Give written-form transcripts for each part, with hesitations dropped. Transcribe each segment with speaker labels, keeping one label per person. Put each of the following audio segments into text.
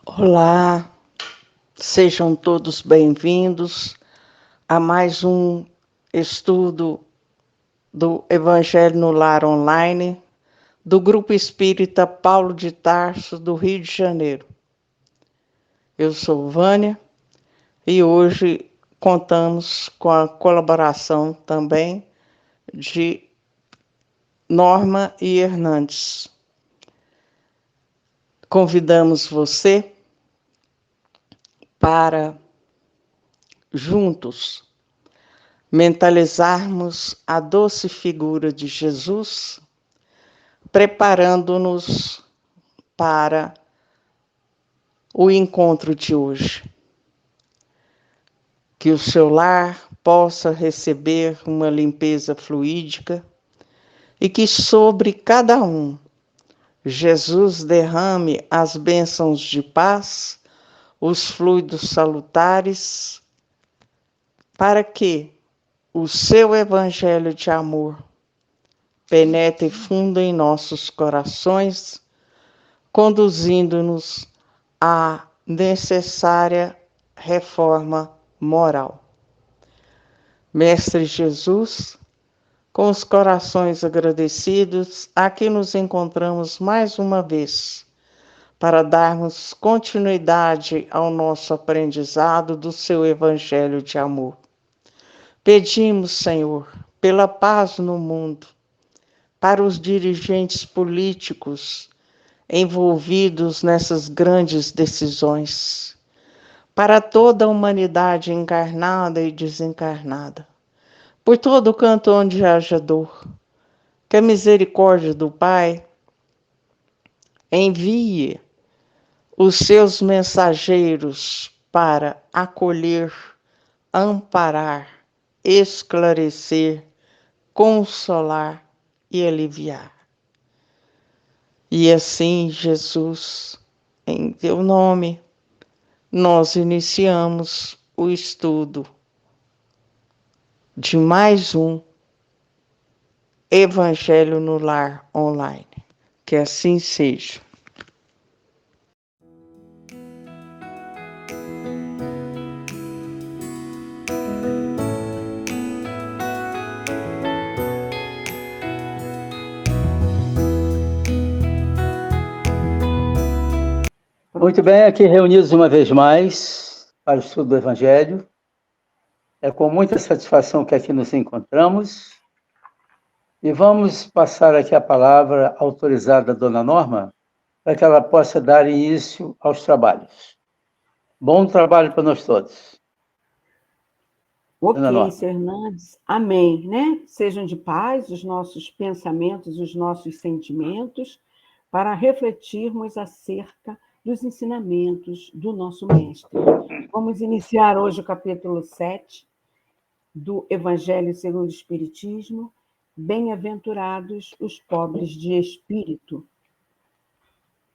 Speaker 1: Olá, sejam todos bem-vindos a mais um estudo do Evangelho no Lar Online, do Grupo Espírita Paulo de Tarso, do Rio de Janeiro. Eu sou Vânia e hoje contamos com a colaboração também de Norma e Hernandes. Convidamos você para juntos mentalizarmos a doce figura de Jesus, preparando-nos para o encontro de hoje. Que o seu lar possa receber uma limpeza fluídica e que sobre cada um Jesus derrame as bênçãos de paz, os fluidos salutares, para que o seu evangelho de amor penetre fundo em nossos corações, conduzindo-nos à necessária reforma moral. Mestre Jesus, com os corações agradecidos, aqui nos encontramos mais uma vez para darmos continuidade ao nosso aprendizado do seu Evangelho de amor. Pedimos, Senhor, pela paz no mundo, para os dirigentes políticos envolvidos nessas grandes decisões, para toda a humanidade encarnada e desencarnada, por todo canto onde haja dor, que a misericórdia do Pai envie os seus mensageiros para acolher, amparar, esclarecer, consolar e aliviar. E assim, Jesus, em teu nome, nós iniciamos o estudo de mais um Evangelho no Lar Online. Que assim seja.
Speaker 2: Muito bem, aqui reunidos uma vez mais para o estudo do Evangelho. É com muita satisfação que aqui nos encontramos. E vamos passar aqui a palavra autorizada à Dona Norma, para que ela possa dar início aos trabalhos. Bom trabalho para nós todos. Dona
Speaker 3: Ok,
Speaker 2: Norma.
Speaker 3: Sr. Hernandes. Amém, né? Sejam de paz os nossos pensamentos, os nossos sentimentos, para refletirmos acerca dos ensinamentos do nosso Mestre. Vamos iniciar hoje o capítulo 7 do Evangelho segundo o Espiritismo. Bem-aventurados os pobres de espírito.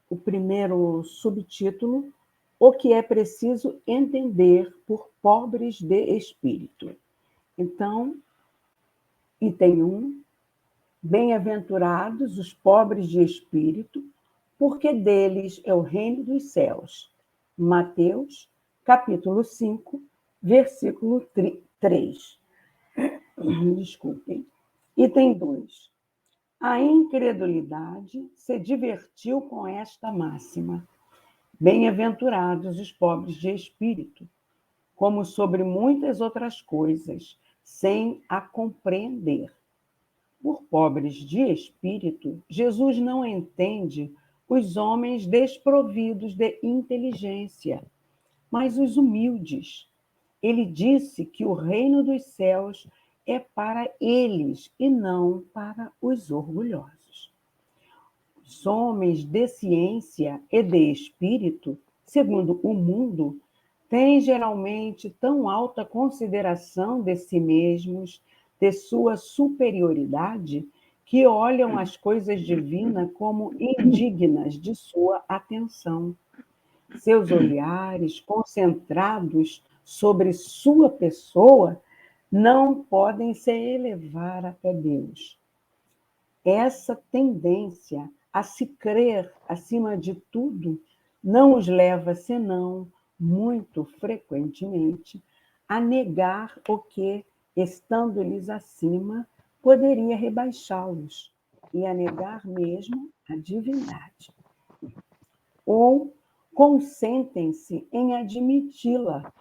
Speaker 3: O primeiro subtítulo: o que é preciso entender por pobres de espírito. Então, item 1, bem-aventurados os pobres de espírito, porque deles é o reino dos céus. Mateus, capítulo 5, versículo 3. Desculpem. Item 2. A incredulidade se divertiu com esta máxima: bem-aventurados os pobres de espírito, como sobre muitas outras coisas, sem a compreender. Por pobres de espírito, Jesus não entende os homens desprovidos de inteligência, mas os humildes. Ele disse que o reino dos céus é para eles e não para os orgulhosos. Os homens de ciência e de espírito, segundo o mundo, têm geralmente tão alta consideração de si mesmos, de sua superioridade, que olham as coisas divinas como indignas de sua atenção. Seus olhares, concentrados sobre sua pessoa, não podem se elevar até Deus. Essa tendência a se crer acima de tudo não os leva, senão, muito frequentemente, a negar o que, estando-lhes acima, poderia rebaixá-los, e a negar mesmo a divindade. Ou consentem-se em admiti-la,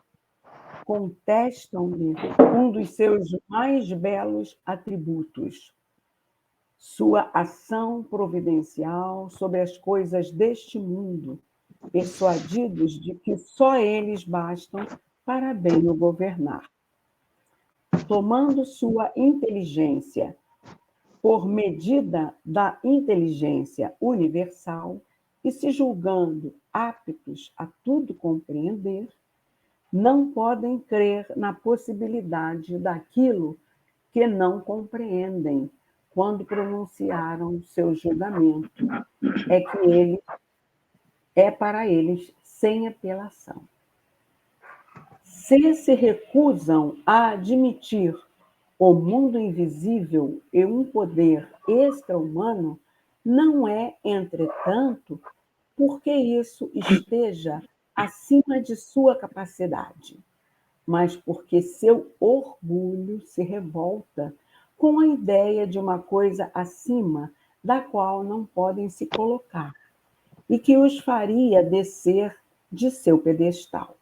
Speaker 3: contestam-lhe um dos seus mais belos atributos, sua ação providencial sobre as coisas deste mundo, persuadidos de que só eles bastam para bem o governar. Tomando sua inteligência por medida da inteligência universal e se julgando aptos a tudo compreender, não podem crer na possibilidade daquilo que não compreendem quando pronunciaram seu julgamento. É que ele é para eles sem apelação. Se recusam a admitir o mundo invisível e um poder extra-humano, não é, entretanto, porque isso esteja acima de sua capacidade, mas porque seu orgulho se revolta com a ideia de uma coisa acima da qual não podem se colocar e que os faria descer de seu pedestal.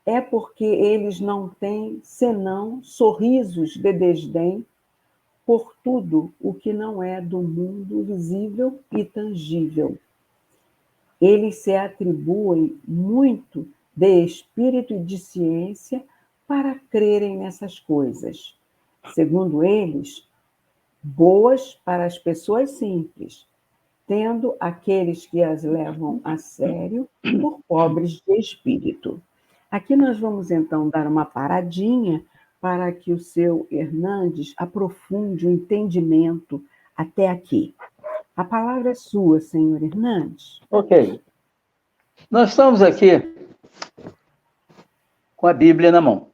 Speaker 3: É porque eles não têm senão sorrisos de desdém por tudo o que não é do mundo visível e tangível. Eles se atribuem muito de espírito e de ciência para crerem nessas coisas, segundo eles, boas para as pessoas simples, tendo aqueles que as levam a sério por pobres de espírito. Aqui nós vamos, então, dar uma paradinha para que o seu Hernandes aprofunde o entendimento até aqui. A palavra é sua, senhor Hernandes.
Speaker 2: Ok. Nós estamos aqui com a Bíblia na mão.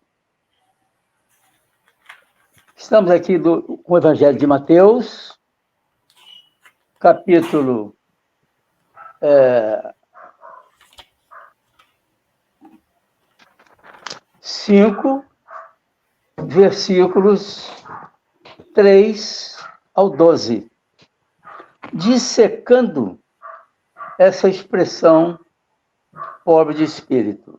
Speaker 2: Estamos aqui com o Evangelho de Mateus, capítulo 5, versículos 3 ao 12, dissecando essa expressão pobre de espírito.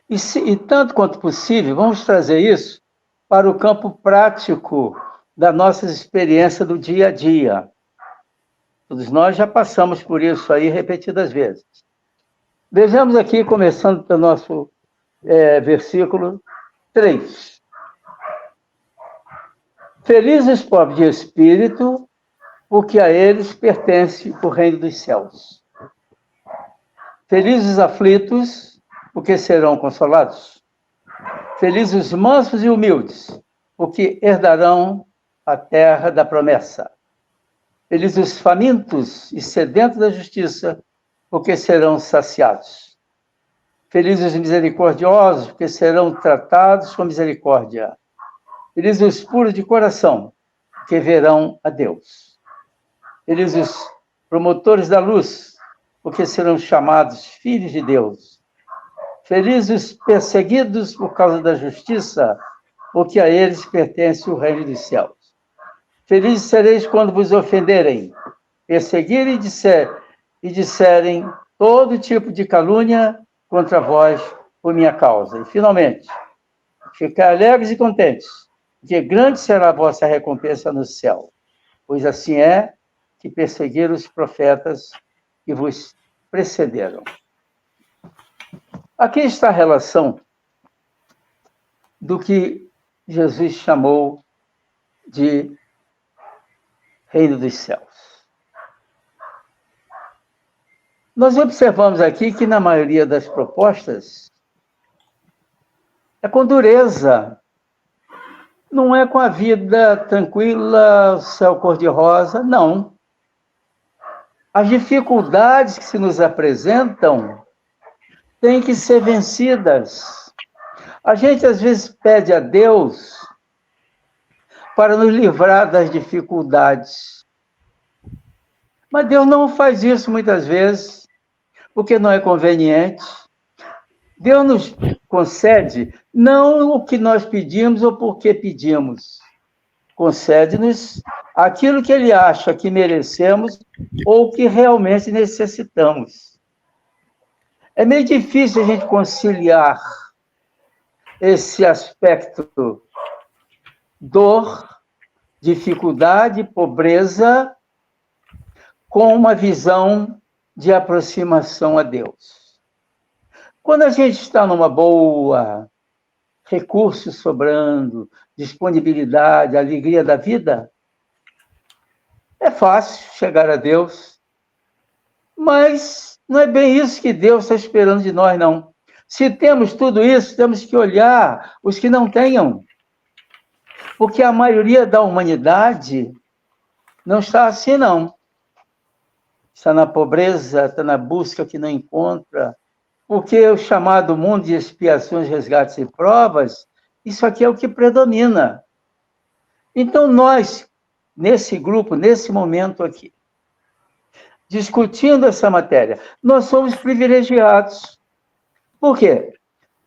Speaker 2: E tanto quanto possível, vamos trazer isso para o campo prático da nossa experiência do dia a dia. Todos nós já passamos por isso aí repetidas vezes. Vejamos aqui, começando pelo nosso versículo 3. Felizes os pobres de espírito, porque a eles pertence o reino dos céus. Felizes os aflitos, porque serão consolados. Felizes os mansos e humildes, porque herdarão a terra da promessa. Felizes os famintos e sedentos da justiça, porque serão saciados. Felizes os misericordiosos, porque serão tratados com misericórdia. Felizes os puros de coração, porque verão a Deus. Felizes os promotores da luz, porque serão chamados filhos de Deus. Felizes os perseguidos por causa da justiça, porque a eles pertence o reino dos céus. Felizes sereis quando vos ofenderem, perseguirem e disserem todo tipo de calúnia contra vós por minha causa. E, finalmente, ficai alegres e contentes, porque grande será a vossa recompensa no céu, pois assim é que perseguiram os profetas que vos precederam. Aqui está a relação do que Jesus chamou de reino dos céus. Nós observamos aqui que, na maioria das propostas, é com dureza, não é com a vida tranquila, o céu cor-de-rosa, não. As dificuldades que se nos apresentam têm que ser vencidas. A gente, às vezes, pede a Deus para nos livrar das dificuldades. Mas Deus não faz isso muitas vezes. porque não é conveniente. Deus nos concede não o que nós pedimos ou porque pedimos. Concede-nos aquilo que Ele acha que merecemos ou que realmente necessitamos. É meio difícil a gente conciliar esse aspecto dor, dificuldade, pobreza, com uma visão de aproximação a Deus. Quando a gente está numa boa, recursos sobrando, disponibilidade, alegria da vida, é fácil chegar a Deus, mas não é bem isso que Deus está esperando de nós, não. Se temos tudo isso, temos que olhar os que não tenham, porque a maioria da humanidade não está assim, não. Está na pobreza, está na busca que não encontra, porque o chamado mundo de expiações, resgates e provas, isso aqui é o que predomina. Então, nós, nesse grupo, nesse momento aqui, discutindo essa matéria, nós somos privilegiados. Por quê?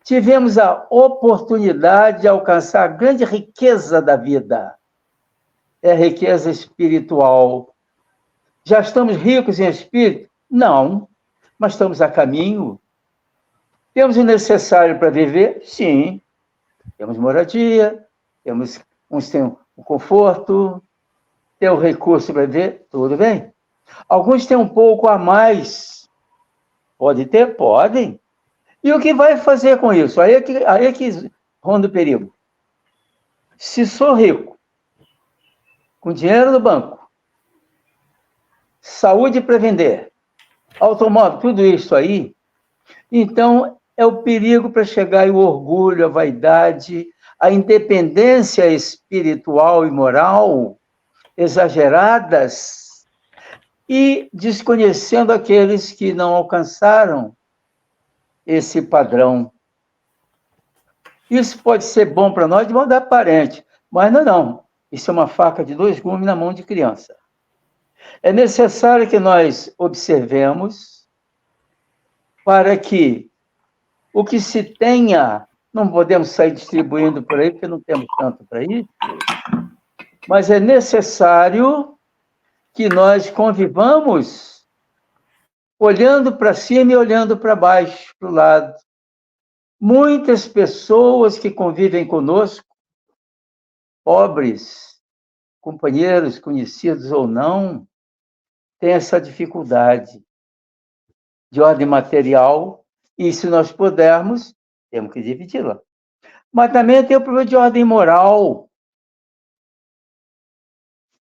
Speaker 2: Tivemos a oportunidade de alcançar a grande riqueza da vida. É a riqueza espiritual. Já estamos ricos em espírito? Não, mas estamos a caminho. Temos o necessário para viver? Sim. Temos moradia, uns têm o conforto, tem o recurso para viver? Tudo bem. Alguns têm um pouco a mais. Pode ter? Podem. E o que vai fazer com isso? Aí é que ronda o perigo. Se sou rico, com dinheiro no banco, saúde para vender, automóvel, tudo isso aí, então é o perigo para chegar o orgulho, a vaidade, a independência espiritual e moral exageradas e desconhecendo aqueles que não alcançaram esse padrão. Isso pode ser bom para nós de modo aparente, mas não. Isso é uma faca de 2 gumes na mão de criança. É necessário que nós observemos para que o que se tenha, não podemos sair distribuindo por aí, porque não temos tanto para ir, mas é necessário que nós convivamos olhando para cima e olhando para baixo, para o lado. Muitas pessoas que convivem conosco, pobres, companheiros, conhecidos ou não, têm essa dificuldade de ordem material, e se nós pudermos, temos que dividi-la. Mas também tem o problema de ordem moral.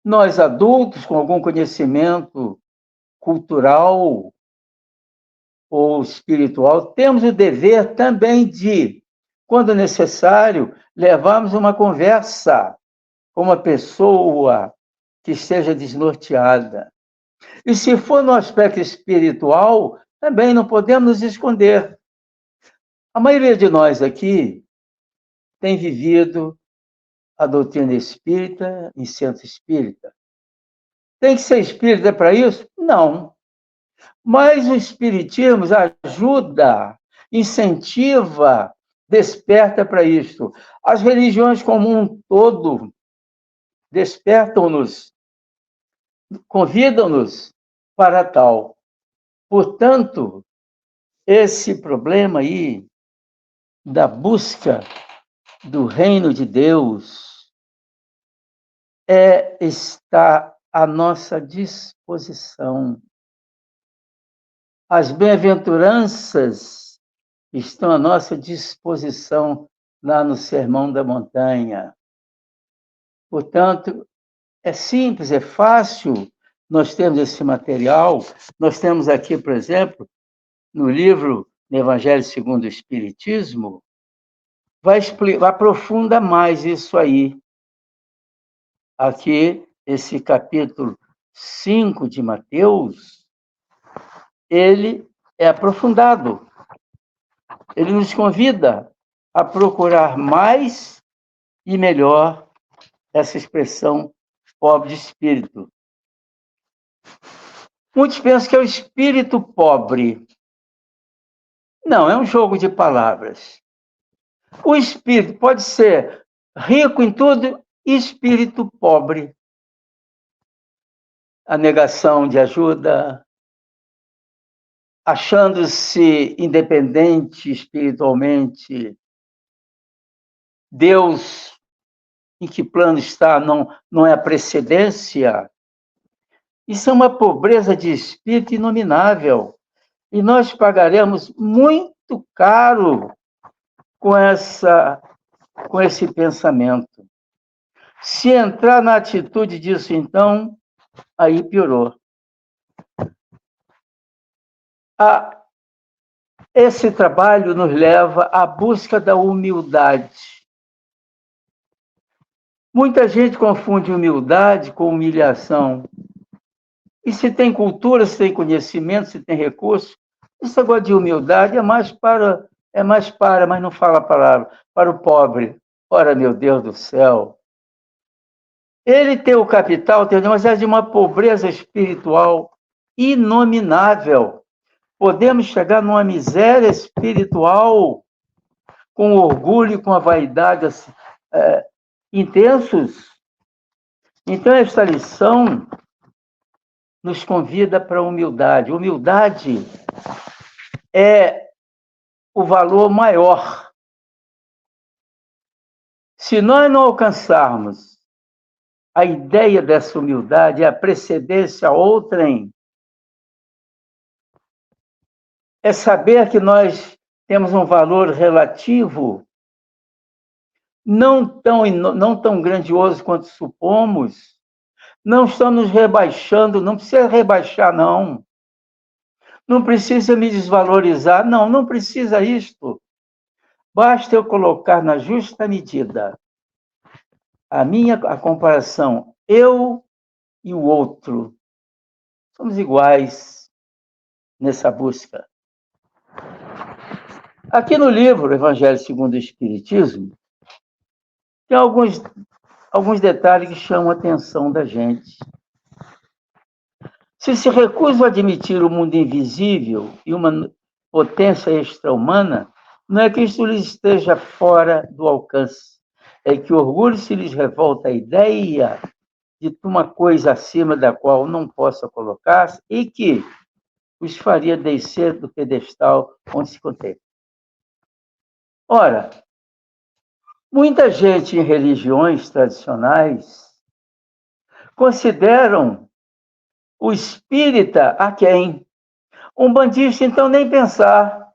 Speaker 2: Nós, adultos, com algum conhecimento cultural ou espiritual, temos o dever também de, quando necessário, levarmos uma conversa com uma pessoa que esteja desnorteada. E se for no aspecto espiritual, também não podemos nos esconder. A maioria de nós aqui tem vivido a doutrina espírita em centro espírita. Tem que ser espírita para isso? Não. Mas o espiritismo ajuda, incentiva, desperta para isso. As religiões como um todo despertam-nos, convidam-nos para tal. Portanto, esse problema aí da busca do reino de Deus está à nossa disposição. As bem-aventuranças estão à nossa disposição lá no Sermão da Montanha. Portanto, é simples, é fácil, nós temos esse material. Nós temos aqui, por exemplo, no livro do Evangelho segundo o Espiritismo, vai aprofunda mais isso aí. Aqui, esse capítulo 5 de Mateus, ele é aprofundado. Ele nos convida a procurar mais e melhor essa expressão pobre de espírito. Muitos pensam que é o espírito pobre. Não, é um jogo de palavras. O espírito pode ser rico em tudo e espírito pobre. A negação de ajuda, achando-se independente espiritualmente. Deus, em que plano está, não é a precedência. Isso é uma pobreza de espírito inominável. E nós pagaremos muito caro com esse pensamento. Se entrar na atitude disso, então, aí piorou. Esse trabalho nos leva à busca da humildade. Muita gente confunde humildade com humilhação. E se tem cultura, se tem conhecimento, se tem recurso, esse negócio de humildade é mais para, mas não fala a palavra, para o pobre. Ora, meu Deus do céu. Ele tem o capital, mas é de uma pobreza espiritual inominável. Podemos chegar numa miséria espiritual com orgulho e com a vaidade intensos. Então, esta lição nos convida para a humildade. Humildade é o valor maior. Se nós não alcançarmos a ideia dessa humildade, a precedência a outrem, é saber que nós temos um valor relativo, não tão grandioso quanto supomos, não estamos rebaixando, não precisa rebaixar, não. Não precisa me desvalorizar, não precisa isto. Basta eu colocar na justa medida a comparação, eu e o outro. Somos iguais nessa busca. Aqui no livro Evangelho segundo o Espiritismo, tem alguns detalhes que chamam a atenção da gente. Se recusam a admitir o mundo invisível e uma potência extra-humana, não é que isso lhes esteja fora do alcance, é que o orgulho se lhes revolta a ideia de uma coisa acima da qual não possa colocar-se e que os faria descer do pedestal onde se contém. Ora, muita gente em religiões tradicionais consideram o espírita a quem? Umbandista, então, nem pensar.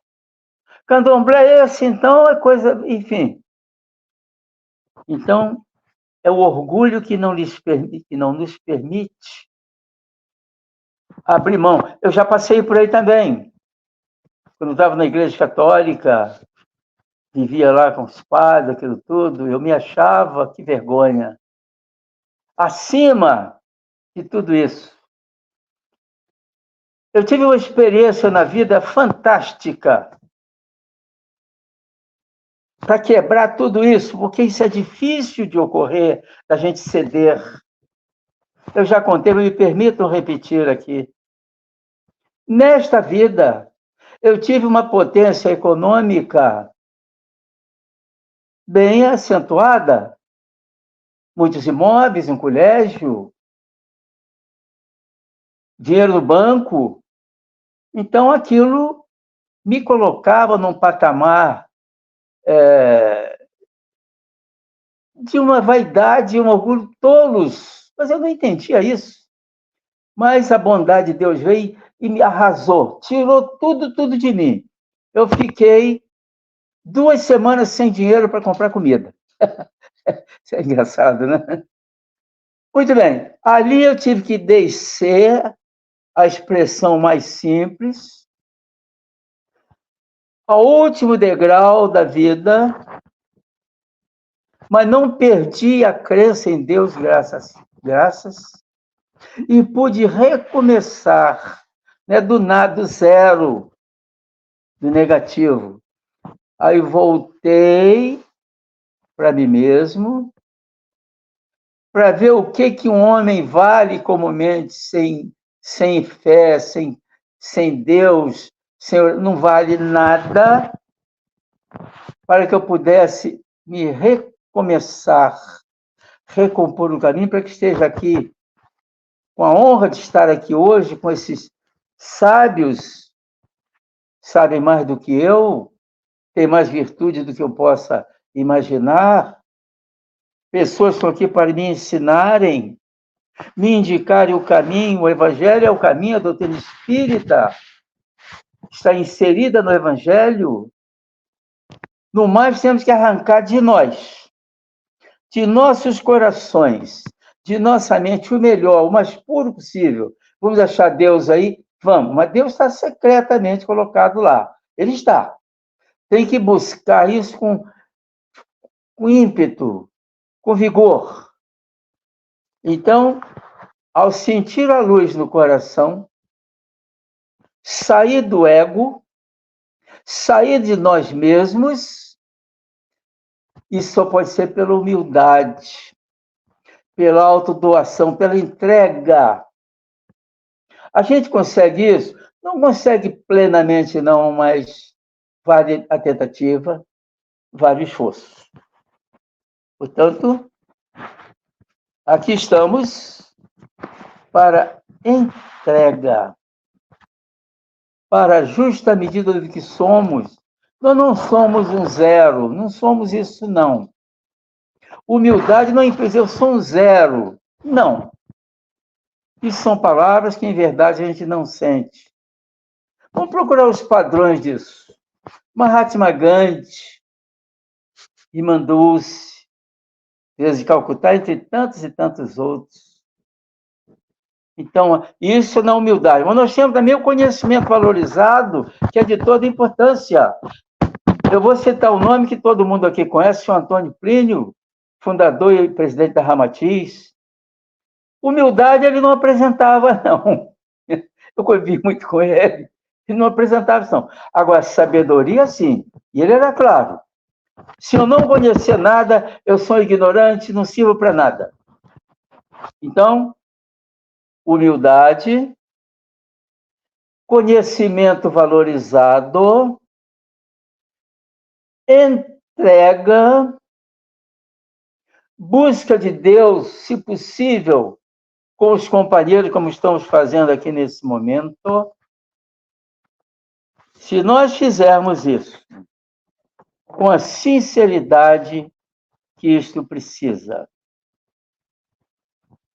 Speaker 2: Candomblé, esse, então, é coisa... Enfim. Então, é o orgulho que não nos permite abrir mão. Eu já passei por aí também. Quando estava na Igreja Católica, vivia lá com os padres, aquilo tudo, eu me achava, que vergonha. Acima de tudo isso. Eu tive uma experiência na vida fantástica para quebrar tudo isso, porque isso é difícil de ocorrer, da gente ceder. Eu já contei, mas me permitam repetir aqui. Nesta vida, eu tive uma potência econômica bem acentuada, muitos imóveis, um colégio, dinheiro no banco. Então, aquilo me colocava num patamar de uma vaidade e um orgulho tolos, mas eu não entendia isso. Mas a bondade de Deus veio e me arrasou, tirou tudo de mim. Eu fiquei 2 semanas sem dinheiro para comprar comida. Isso é engraçado, né? Muito bem, ali eu tive que descer a expressão mais simples, ao último degrau da vida, mas não perdi a crença em Deus, graças, e pude recomeçar, né, do nada, do zero, do negativo. Aí voltei para mim mesmo, para ver o que um homem vale comumente sem fé, sem Deus, Senhor, não vale nada para que eu pudesse me recomeçar, recompor o caminho, para que esteja aqui, com a honra de estar aqui hoje, com esses sábios, sabem mais do que eu, têm mais virtude do que eu possa imaginar, pessoas estão aqui para me ensinarem, me indicarem o caminho. O Evangelho é o caminho, a doutrina espírita está inserida no Evangelho. No mais, temos que arrancar de nós, de nossos corações, de nossa mente, o melhor, o mais puro possível. Vamos achar Deus aí? Vamos, mas Deus está secretamente colocado lá. Ele está. Tem que buscar isso com ímpeto, com vigor. Então, ao sentir a luz no coração, sair do ego, sair de nós mesmos, isso só pode ser pela humildade, pela autodoação, pela entrega. A gente consegue isso? Não consegue plenamente, não, mas vale a tentativa, vale o esforço. Portanto, aqui estamos para entrega, para a justa medida do que somos. Nós não somos um zero, não somos isso, não. Humildade não implica eu sou um zero. Não. Isso são palavras que, em verdade, a gente não sente. Vamos procurar os padrões disso. Mahatma Gandhi, Imandulce, Teresa de Calcutá, entre tantos e tantos outros. Então, isso na humildade. Mas nós temos também o conhecimento valorizado, que é de toda importância. Eu vou citar o nome que todo mundo aqui conhece, o senhor Antônio Plínio, fundador e presidente da Ramatiz. Humildade ele não apresentava, não. Eu convivi muito com ele. Ele não apresentava, não. Agora, sabedoria, sim. E ele era claro. Se eu não conhecer nada, eu sou ignorante, não sirvo para nada. Então, humildade, conhecimento valorizado, entrega, busca de Deus, se possível, com os companheiros, como estamos fazendo aqui nesse momento. Se nós fizermos isso com a sinceridade que isto precisa,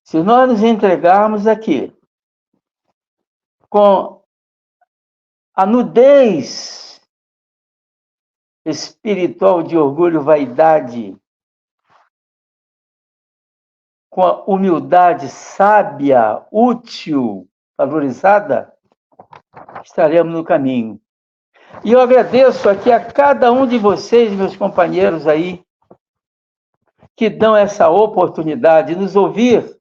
Speaker 2: se nós nos entregarmos aqui com a nudez espiritual de orgulho, vaidade, com a humildade sábia, útil, valorizada, estaremos no caminho. E eu agradeço aqui a cada um de vocês, meus companheiros aí, que dão essa oportunidade de nos ouvir.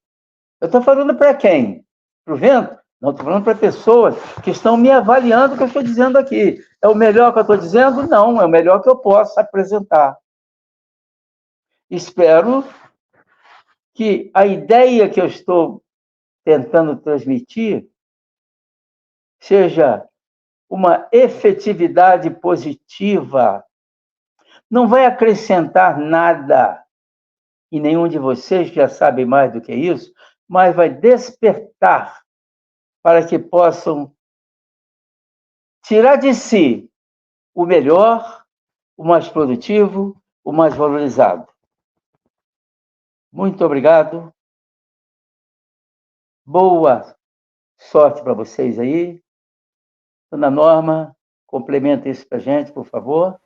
Speaker 2: Eu estou falando para quem? Para o vento? Não, estou falando para pessoas que estão me avaliando o que eu estou dizendo aqui. É o melhor que eu estou dizendo? Não, é o melhor que eu posso apresentar. Espero que a ideia que eu estou tentando transmitir seja uma efetividade positiva. Não vai acrescentar nada em nenhum de vocês, que já sabem mais do que isso, mas vai despertar para que possam tirar de si o melhor, o mais produtivo, o mais valorizado. Muito obrigado. Boa sorte para vocês aí. Dona Norma, complementa isso para a gente, por favor.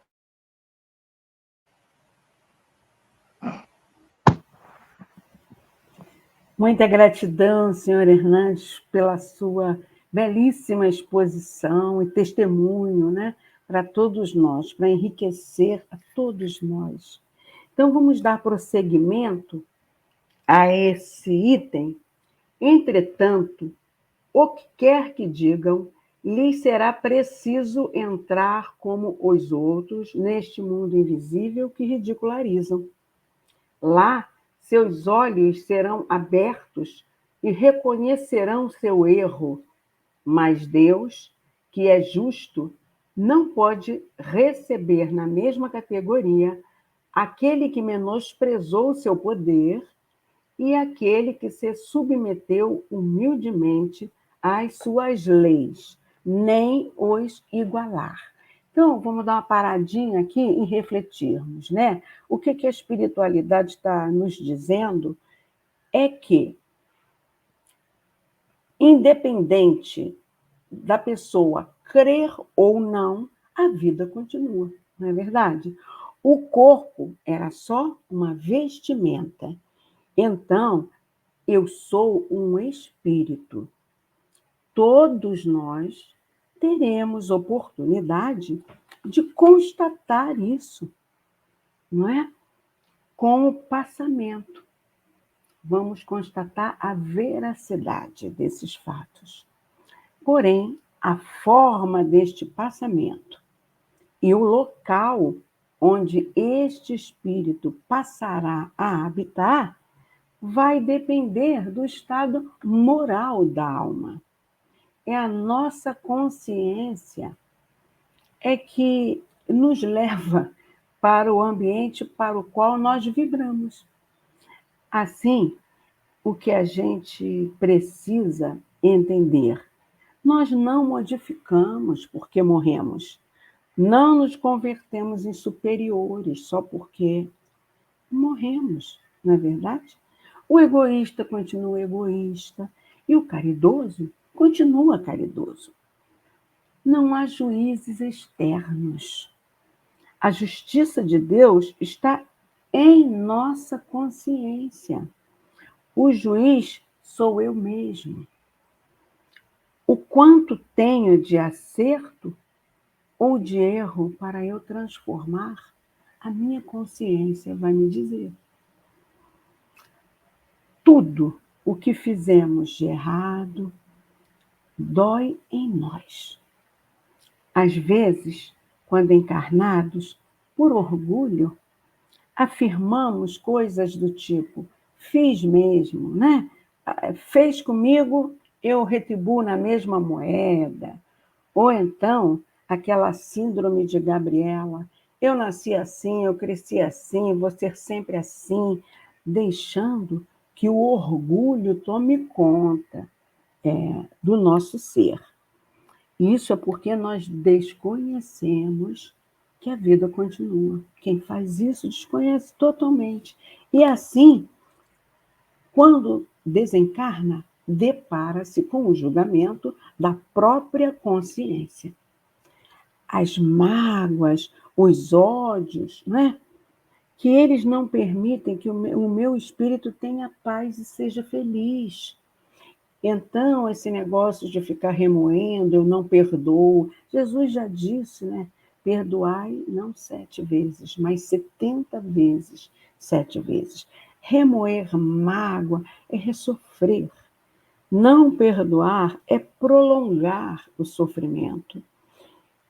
Speaker 3: Muita gratidão, senhor Hernandes, pela sua belíssima exposição e testemunho, né, para todos nós, para enriquecer a todos nós. Então, vamos dar prosseguimento a esse item. Entretanto, o que quer que digam, lhes será preciso entrar como os outros neste mundo invisível que ridicularizam. Lá, seus olhos serão abertos e reconhecerão seu erro, mas Deus, que é justo, não pode receber na mesma categoria aquele que menosprezou o seu poder e aquele que se submeteu humildemente às suas leis, nem os igualar. Então, vamos dar uma paradinha aqui e refletirmos, né? O que a espiritualidade está nos dizendo é que, independente da pessoa crer ou não, a vida continua, não é verdade? O corpo era só uma vestimenta. Então, eu sou um espírito. Todos nós teremos oportunidade de constatar isso, não é? Com o passamento. Vamos constatar a veracidade desses fatos. Porém, a forma deste passamento e o local onde este espírito passará a habitar vai depender do estado moral da alma. É a nossa consciência que nos leva para o ambiente para o qual nós vibramos. Assim, o que a gente precisa entender: nós não modificamos porque morremos. Não nos convertemos em superiores só porque morremos, não é verdade? O egoísta continua egoísta e o caridoso continua caridoso. Não há juízes externos. A justiça de Deus está em nossa consciência. O juiz sou eu mesmo. O quanto tenho de acerto ou de erro para eu transformar, a minha consciência vai me dizer. Tudo o que fizemos de errado dói em nós. Às vezes, quando encarnados, por orgulho, afirmamos coisas do tipo: fiz mesmo, né? Fez comigo, eu retribuo na mesma moeda. Ou então, aquela síndrome de Gabriela: eu nasci assim, eu cresci assim, vou ser sempre assim, deixando que o orgulho tome conta do nosso ser. Isso é porque nós desconhecemos que a vida continua. Quem faz isso desconhece totalmente. E assim, quando desencarna, depara-se com o julgamento da própria consciência. As mágoas, os ódios, né? Que eles não permitem que o meu espírito tenha paz e seja feliz. Então, esse negócio de ficar remoendo, eu não perdoo. Jesus já disse, né? Perdoai não 7 vezes, mas 70 vezes, 7 vezes. Remoer mágoa é ressofrer. Não perdoar é prolongar o sofrimento.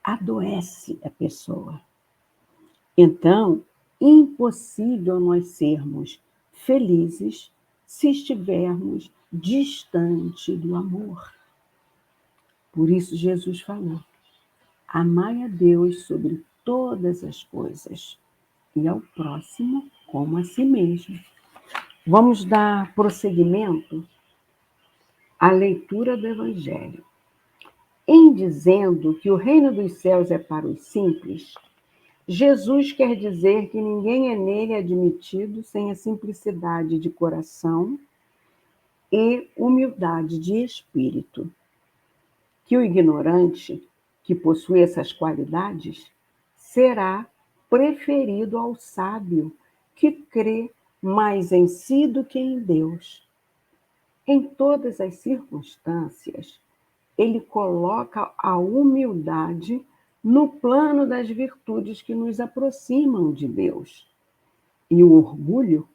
Speaker 3: Adoece a pessoa. Então, impossível nós sermos felizes se estivermos distante do amor. Por isso Jesus falou: amai a Deus sobre todas as coisas e ao próximo como a si mesmo. Vamos dar prosseguimento à leitura do Evangelho. Em dizendo que o reino dos céus é para os simples, Jesus quer dizer que ninguém é nele admitido sem a simplicidade de coração e humildade de espírito. Que o ignorante, que possui essas qualidades, será preferido ao sábio, que crê mais em si do que em Deus. Em todas as circunstâncias, ele coloca a humildade no plano das virtudes que nos aproximam de Deus, e o orgulho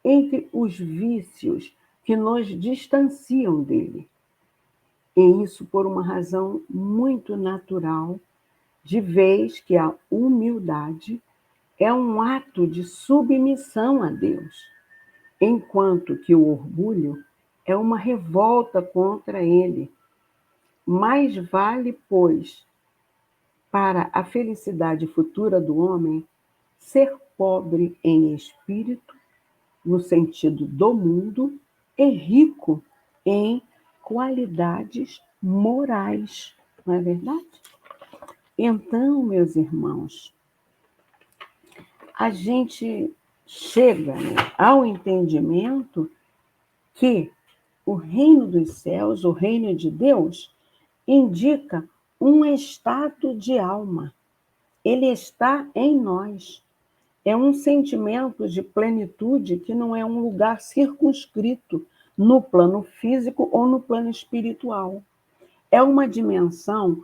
Speaker 3: entre os vícios que nos distanciam dele. E isso por uma razão muito natural, de vez que a humildade é um ato de submissão a Deus, enquanto que o orgulho é uma revolta contra ele. Mais vale, pois, para a felicidade futura do homem, ser pobre em espírito, no sentido do mundo, e rico em qualidades morais. Não é verdade? Então, meus irmãos, a gente chega, né, ao entendimento que o reino dos céus, o reino de Deus, indica um estado de alma. Ele está em nós. É um sentimento de plenitude que não é um lugar circunscrito no plano físico ou no plano espiritual. É uma dimensão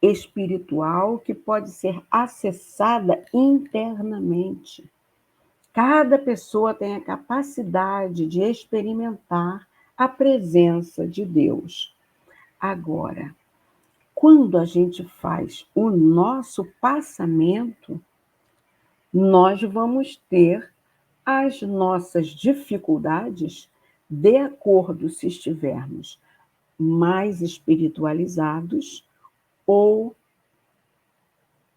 Speaker 3: espiritual que pode ser acessada internamente. Cada pessoa tem a capacidade de experimentar a presença de Deus. Agora, quando a gente faz o nosso passamento, nós vamos ter as nossas dificuldades de acordo se estivermos mais espiritualizados ou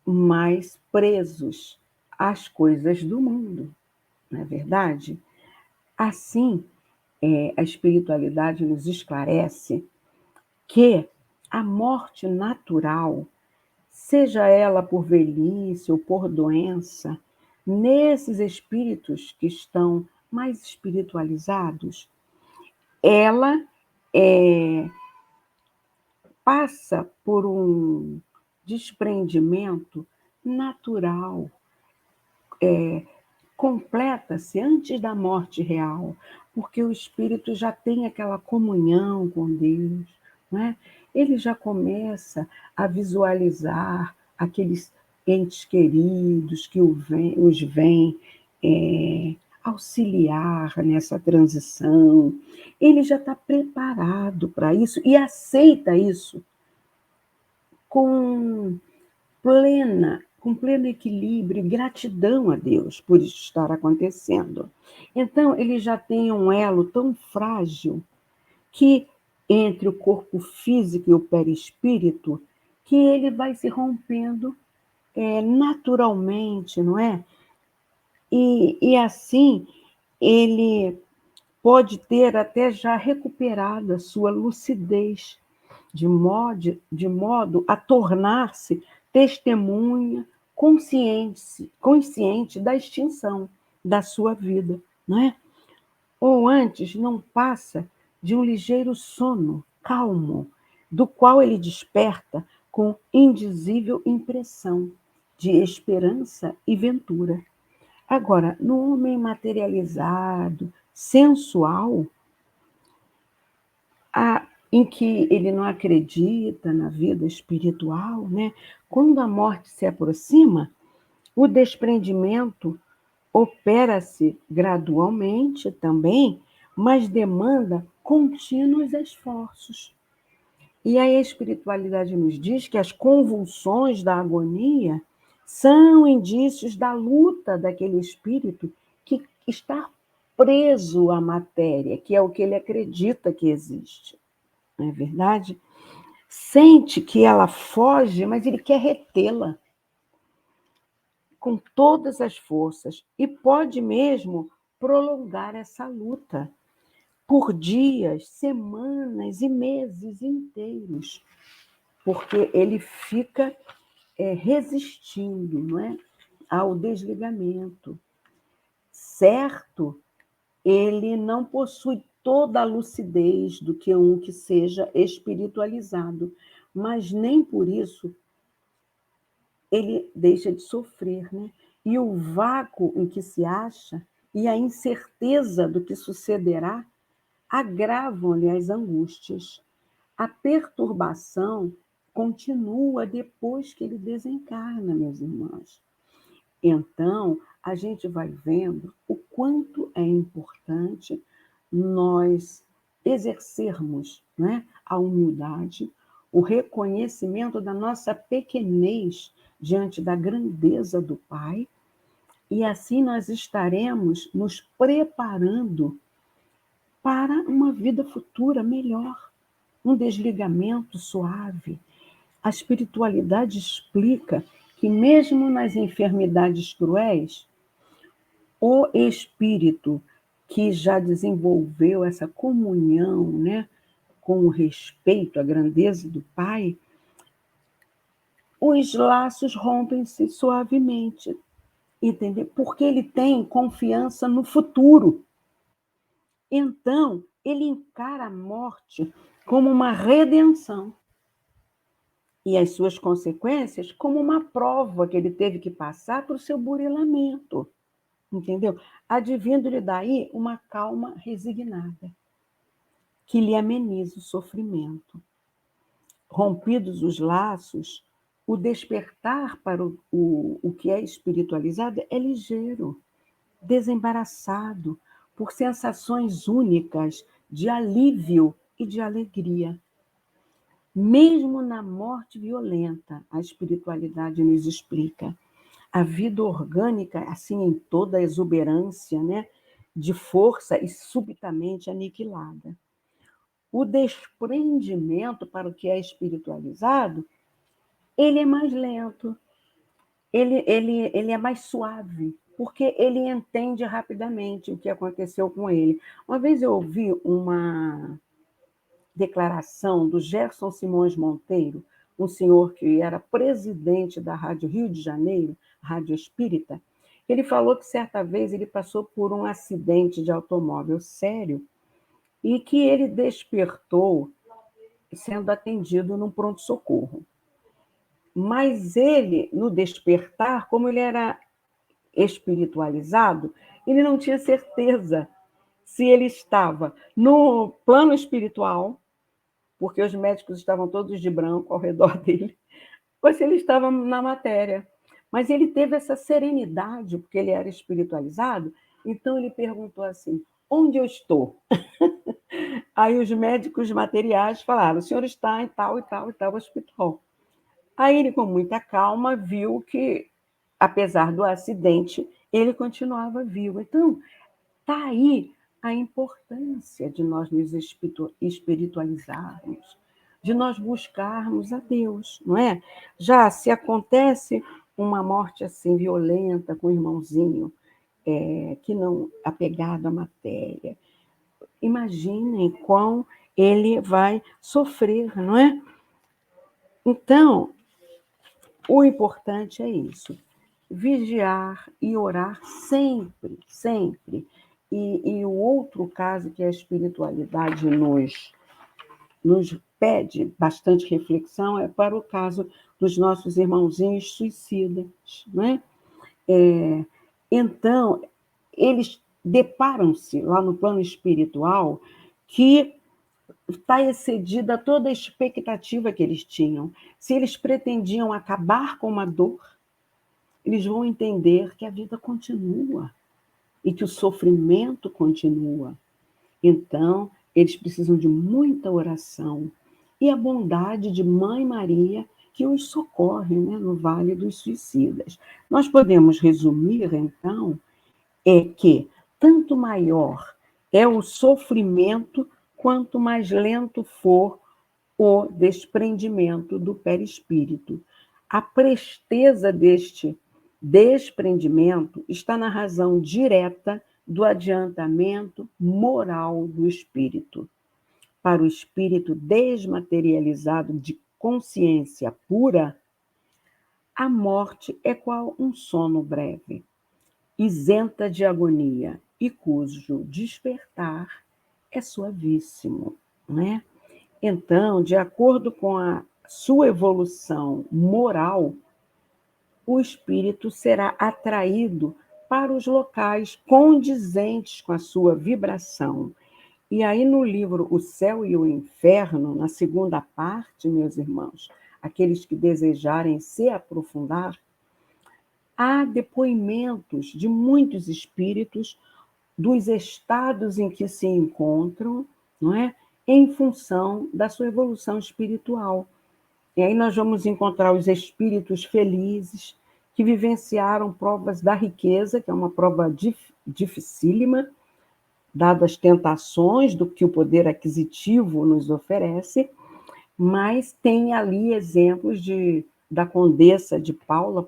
Speaker 3: mais presos às coisas do mundo, não é verdade? Assim, a espiritualidade nos esclarece que a morte natural, seja ela por velhice ou por doença, nesses espíritos que estão mais espiritualizados, ela passa por um desprendimento natural, completa-se antes da morte real, porque o espírito já tem aquela comunhão com Deus, não é? Ele já começa a visualizar aqueles entes queridos que os vêm auxiliar nessa transição. Ele já está preparado para isso e aceita isso com pleno equilíbrio e gratidão a Deus por isso estar acontecendo. Então, ele já tem um elo tão frágil que entre o corpo físico e o perispírito, que ele vai se rompendo naturalmente, não é? E assim, ele pode ter até já recuperado a sua lucidez, de modo a tornar-se testemunha consciente da extinção da sua vida, não é? Ou antes não passa de um ligeiro sono calmo, do qual ele desperta com indizível impressão de esperança e ventura. Agora, no homem materializado, sensual, em que ele não acredita na vida espiritual, né? Quando a morte se aproxima, o desprendimento opera-se gradualmente também, mas demanda contínuos esforços. E aí a espiritualidade nos diz que as convulsões da agonia são indícios da luta daquele espírito que está preso à matéria, que é o que ele acredita que existe. Não é verdade? Sente que ela foge, mas ele quer retê-la com todas as forças e pode mesmo prolongar essa luta por dias, semanas e meses inteiros, porque ele fica resistindo, não é, ao desligamento. Certo, ele não possui toda a lucidez do que um que seja espiritualizado, mas nem por isso ele deixa de sofrer, né? E o vácuo em que se acha e a incerteza do que sucederá agravam-lhe as angústias. A perturbação continua depois que ele desencarna, meus irmãos. Então, a gente vai vendo o quanto é importante nós exercermos, né, a humildade, o reconhecimento da nossa pequenez diante da grandeza do Pai, e assim nós estaremos nos preparando para uma vida futura melhor. um desligamento suave. A espiritualidade explica que, mesmo nas enfermidades cruéis, o espírito que já desenvolveu essa comunhão, né, com o respeito à grandeza do Pai, os laços rompem-se suavemente, entendeu? Porque ele tem confiança no futuro. Então, ele encara a morte como uma redenção e as suas consequências como uma prova que ele teve que passar para o seu burilamento, entendeu? Advindo-lhe daí uma calma resignada, que lhe ameniza o sofrimento. Rompidos os laços, o despertar para o que é espiritualizado é ligeiro, desembaraçado, por sensações únicas de alívio e de alegria. Mesmo na morte violenta, a espiritualidade nos explica, a vida orgânica, assim, em toda a exuberância, né, de força e subitamente aniquilada. O desprendimento para o que é espiritualizado, ele é mais lento, ele é mais suave, porque ele entende rapidamente o que aconteceu com ele. Uma vez eu ouvi uma declaração do Gerson Simões Monteiro, um senhor que era presidente da Rádio Rio de Janeiro, Rádio Espírita. Ele falou que certa vez ele passou por um acidente de automóvel sério e que ele despertou sendo atendido num pronto-socorro. Mas ele, no despertar, como ele era espiritualizado, ele não tinha certeza se ele estava no plano espiritual, porque os médicos estavam todos de branco ao redor dele, ou se ele estava na matéria. Mas ele teve essa serenidade, porque ele era espiritualizado, então ele perguntou assim, onde eu estou? Aí os médicos materiais falaram, o senhor está em tal e tal e tal hospital. Aí ele, com muita calma, viu que, apesar do acidente, ele continuava vivo. Então, está aí a importância de nós nos espiritualizarmos, de nós buscarmos a Deus, não é? Já se acontece uma morte assim violenta com o irmãozinho, que não apegado à matéria, imaginem quão ele vai sofrer, não é? Então, o importante é isso, vigiar e orar sempre, sempre. E o outro caso que a espiritualidade nos pede bastante reflexão é para o caso dos nossos irmãozinhos suicidas, né? Então, eles deparam-se lá no plano espiritual que está excedida toda a expectativa que eles tinham. Se eles pretendiam acabar com uma dor, eles vão entender que a vida continua e que o sofrimento continua. Então, eles precisam de muita oração e a bondade de Mãe Maria que os socorre, né, no Vale dos Suicidas. Nós podemos resumir, então, que tanto maior é o sofrimento, quanto mais lento for o desprendimento do perispírito. A presteza deste desprendimento está na razão direta do adiantamento moral do espírito. Para o espírito desmaterializado de consciência pura, a morte é qual um sono breve, isenta de agonia e cujo despertar é suavíssimo, né? Então, de acordo com a sua evolução moral, o espírito será atraído para os locais condizentes com a sua vibração. E aí, no livro O Céu e o Inferno, na segunda parte, meus irmãos, aqueles que desejarem se aprofundar, há depoimentos de muitos espíritos dos estados em que se encontram, não é? Em função da sua evolução espiritual. E aí nós vamos encontrar os espíritos felizes, que vivenciaram provas da riqueza, que é uma prova dificílima, dadas as tentações do que o poder aquisitivo nos oferece, mas tem ali exemplos da Condessa de Paula,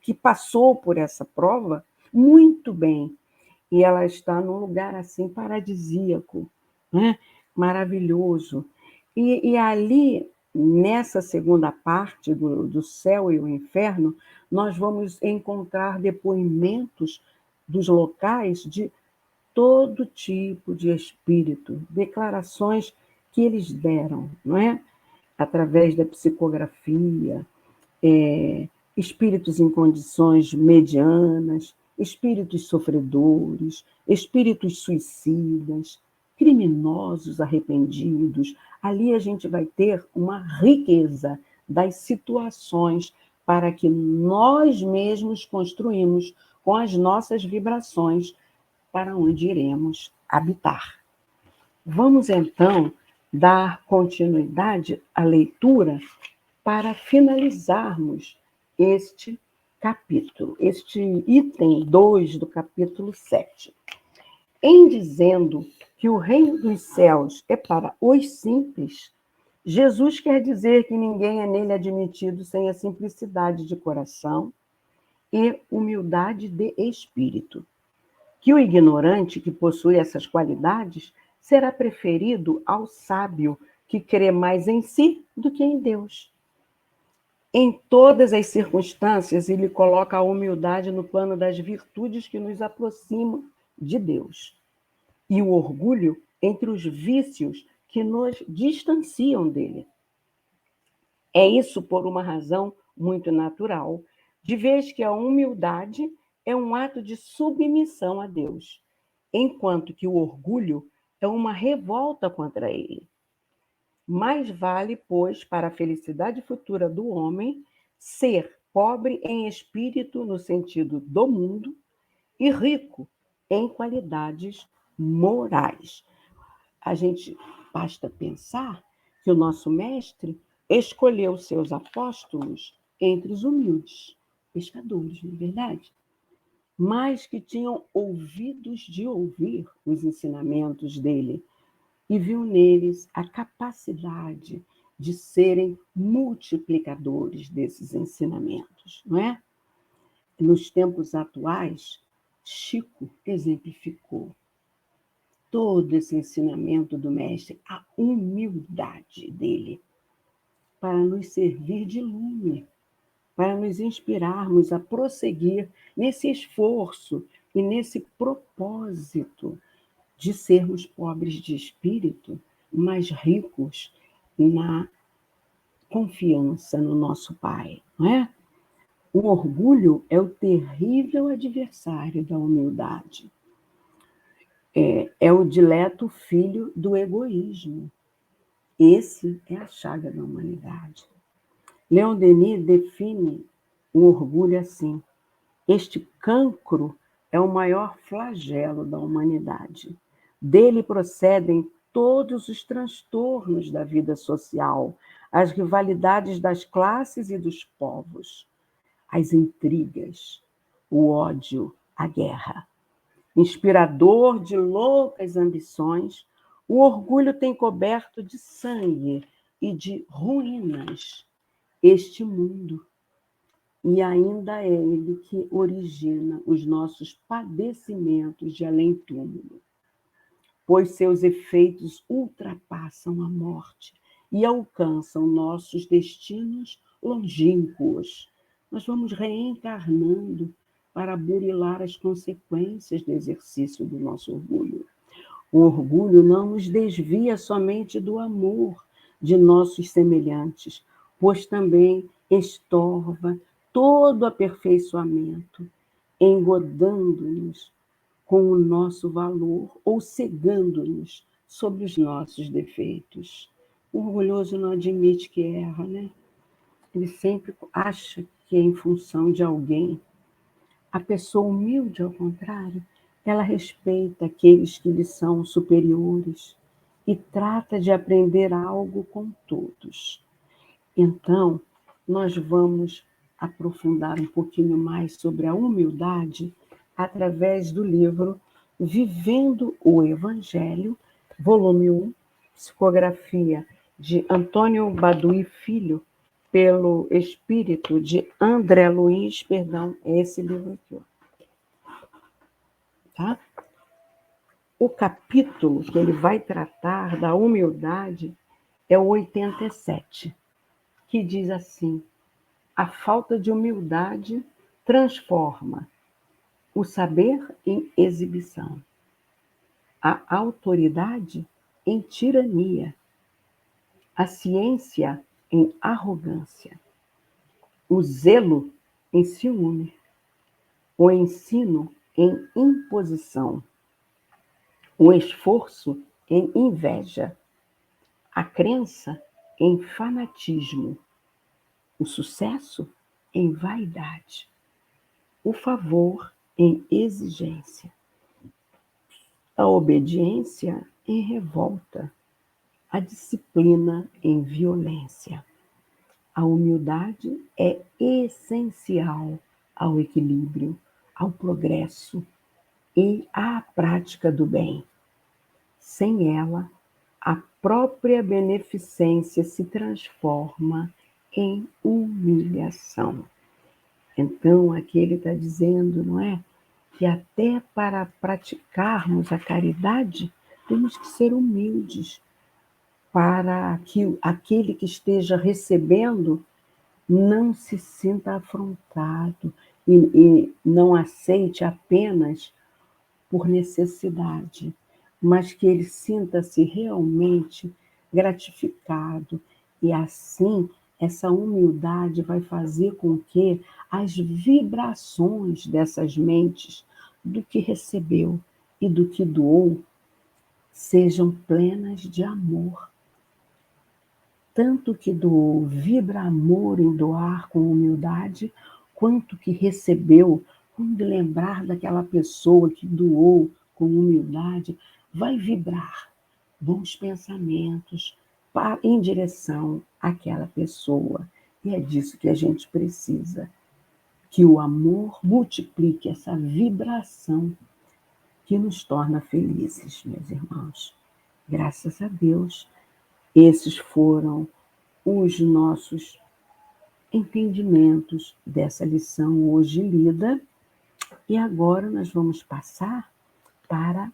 Speaker 3: que passou por essa prova muito bem. E ela está num lugar assim paradisíaco, né? Maravilhoso. E ali, nessa segunda parte do céu e o inferno, nós vamos encontrar depoimentos dos locais de todo tipo de espírito, declarações que eles deram, não é? Através da psicografia, espíritos em condições medianas, espíritos sofredores, espíritos suicidas, criminosos arrependidos. Ali a gente vai ter uma riqueza das situações para que nós mesmos construímos com as nossas vibrações para onde iremos habitar. Vamos, então, dar continuidade à leitura para finalizarmos este capítulo, este item 2 do capítulo 7. Em dizendo que o reino dos céus é para os simples, Jesus quer dizer que ninguém é nele admitido sem a simplicidade de coração e humildade de espírito. Que o ignorante que possui essas qualidades será preferido ao sábio que crê mais em si do que em Deus. Em todas as circunstâncias, ele coloca a humildade no plano das virtudes que nos aproximam de Deus, e o orgulho entre os vícios que nos distanciam dele. É isso por uma razão muito natural, de vez que a humildade é um ato de submissão a Deus, enquanto que o orgulho é uma revolta contra ele. Mais vale, pois, para a felicidade futura do homem, ser pobre em espírito no sentido do mundo e rico em qualidades morais. A gente basta pensar que o nosso mestre escolheu seus apóstolos entre os humildes pescadores, não é verdade? Mas que tinham ouvidos de ouvir os ensinamentos dele e viu neles a capacidade de serem multiplicadores desses ensinamentos, não é? Nos tempos atuais, Chico exemplificou todo esse ensinamento do mestre, a humildade dele, para nos servir de lume, para nos inspirarmos a prosseguir nesse esforço e nesse propósito de sermos pobres de espírito, mas ricos na confiança no nosso Pai, não é? O orgulho é o terrível adversário da humildade. É o dileto filho do egoísmo. Esse é a chaga da humanidade. Leon Denis define o orgulho assim: este cancro é o maior flagelo da humanidade. Dele procedem todos os transtornos da vida social, as rivalidades das classes e dos povos, as intrigas, o ódio, a guerra. Inspirador de loucas ambições, o orgulho tem coberto de sangue e de ruínas este mundo. E ainda é ele que origina os nossos padecimentos de além-túmulo, pois seus efeitos ultrapassam a morte e alcançam nossos destinos longínquos. Nós vamos reencarnando para burilar as consequências do exercício do nosso orgulho. O orgulho não nos desvia somente do amor de nossos semelhantes, pois também estorva todo aperfeiçoamento, engodando-nos com o nosso valor ou cegando-nos sobre os nossos defeitos. O orgulhoso não admite que erra, né? Ele sempre acha que é em função de alguém. A pessoa humilde, ao contrário, ela respeita aqueles que lhe são superiores e trata de aprender algo com todos. Então, nós vamos aprofundar um pouquinho mais sobre a humildade através do livro Vivendo o Evangelho, volume 1, psicografia de Antônio Baduy Filho, pelo espírito de André Luiz, é esse livro aqui, ó. Tá? O capítulo que ele vai tratar da humildade é o 87, que diz assim: a falta de humildade transforma o saber em exibição, a autoridade em tirania, a ciência em arrogância, o zelo em ciúme, o ensino em imposição, o esforço em inveja, a crença em fanatismo, o sucesso em vaidade, o favor em exigência, a obediência em revolta, a disciplina em violência. A humildade é essencial ao equilíbrio, ao progresso e à prática do bem. Sem ela, a própria beneficência se transforma em humilhação. Então, aqui ele está dizendo, não é? Que até para praticarmos a caridade, temos que ser humildes, para que aquele que esteja recebendo não se sinta afrontado e não aceite apenas por necessidade, mas que ele sinta-se realmente gratificado. E assim, essa humildade vai fazer com que as vibrações dessas mentes do que recebeu e do que doou sejam plenas de amor. Tanto que doou vibra amor em doar com humildade, quanto que recebeu, quando lembrar daquela pessoa que doou com humildade, vai vibrar bons pensamentos em direção àquela pessoa. E é disso que a gente precisa, que o amor multiplique essa vibração que nos torna felizes, meus irmãos. Graças a Deus, esses foram os nossos entendimentos dessa lição hoje lida. E agora nós vamos passar para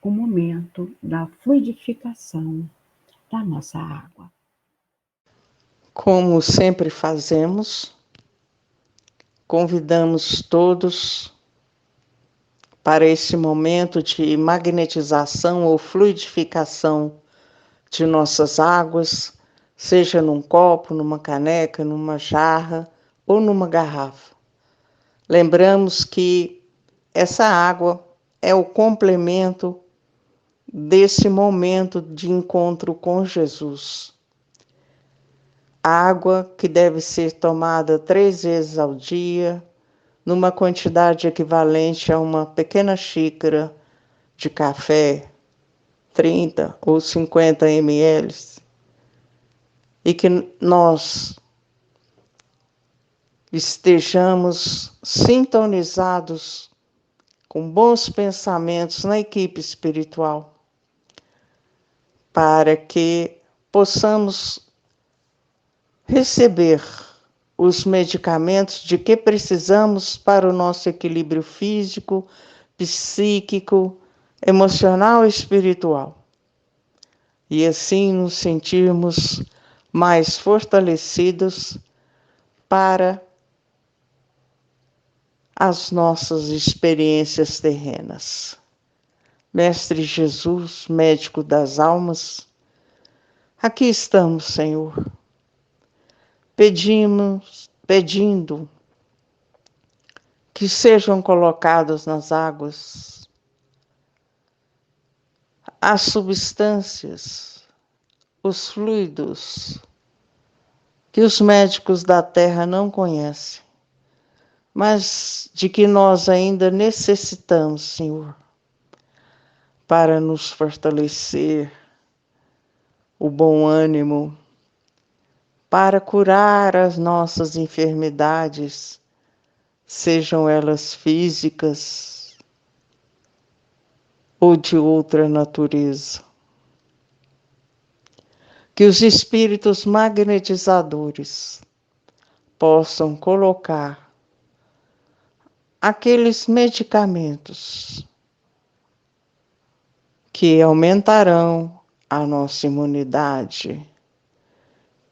Speaker 3: o momento da fluidificação da nossa água.
Speaker 1: Como sempre fazemos, convidamos todos para esse momento de magnetização ou fluidificação de nossas águas, seja num copo, numa caneca, numa jarra ou numa garrafa. Lembramos que essa água é o complemento desse momento de encontro com Jesus. Água que deve ser tomada 3 vezes ao dia, numa quantidade equivalente a uma pequena xícara de café, 30 ou 50 ml, e que nós estejamos sintonizados com bons pensamentos na equipe espiritual, para que possamos receber os medicamentos de que precisamos para o nosso equilíbrio físico, psíquico, emocional e espiritual. E assim nos sentirmos mais fortalecidos para as nossas experiências terrenas. Mestre Jesus, médico das almas, aqui estamos, Senhor, pedindo que sejam colocados nas águas as substâncias, os fluidos que os médicos da Terra não conhecem, mas de que nós ainda necessitamos, Senhor, para nos fortalecer o bom ânimo, para curar as nossas enfermidades, sejam elas físicas, ou de outra natureza. Que os espíritos magnetizadores possam colocar aqueles medicamentos que aumentarão a nossa imunidade,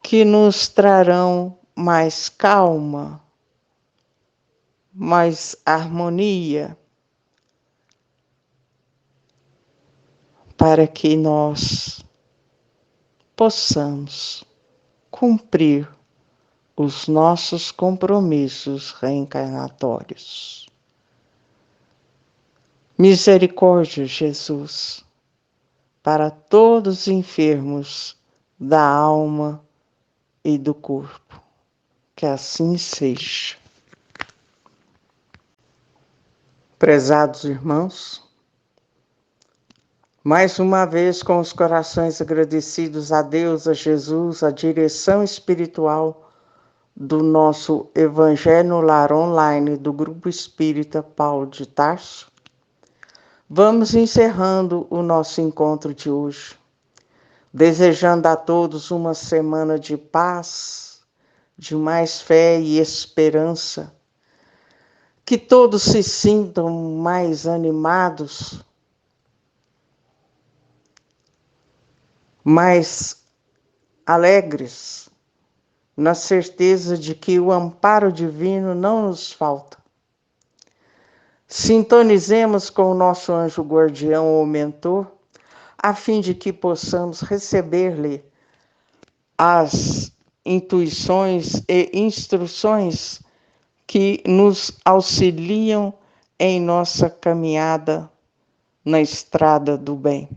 Speaker 1: que nos trarão mais calma, mais harmonia, para que nós possamos cumprir os nossos compromissos reencarnatórios. Misericórdia, Jesus, para todos os enfermos da alma e do corpo. Que assim seja. Prezados irmãos, mais uma vez com os corações agradecidos a Deus, a Jesus, a direção espiritual do nosso Evangelho no Lar Online do Grupo Espírita Paulo de Tarso, vamos encerrando o nosso encontro de hoje, desejando a todos uma semana de paz, de mais fé e esperança, que todos se sintam mais animados, mais alegres, na certeza de que o amparo divino não nos falta. Sintonizemos com o nosso anjo guardião ou mentor, a fim de que possamos receber-lhe as intuições e instruções que nos auxiliam em nossa caminhada na estrada do bem.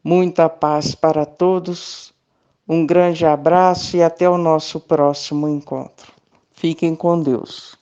Speaker 1: Muita paz para todos, um grande abraço e até o nosso próximo encontro. Fiquem com Deus.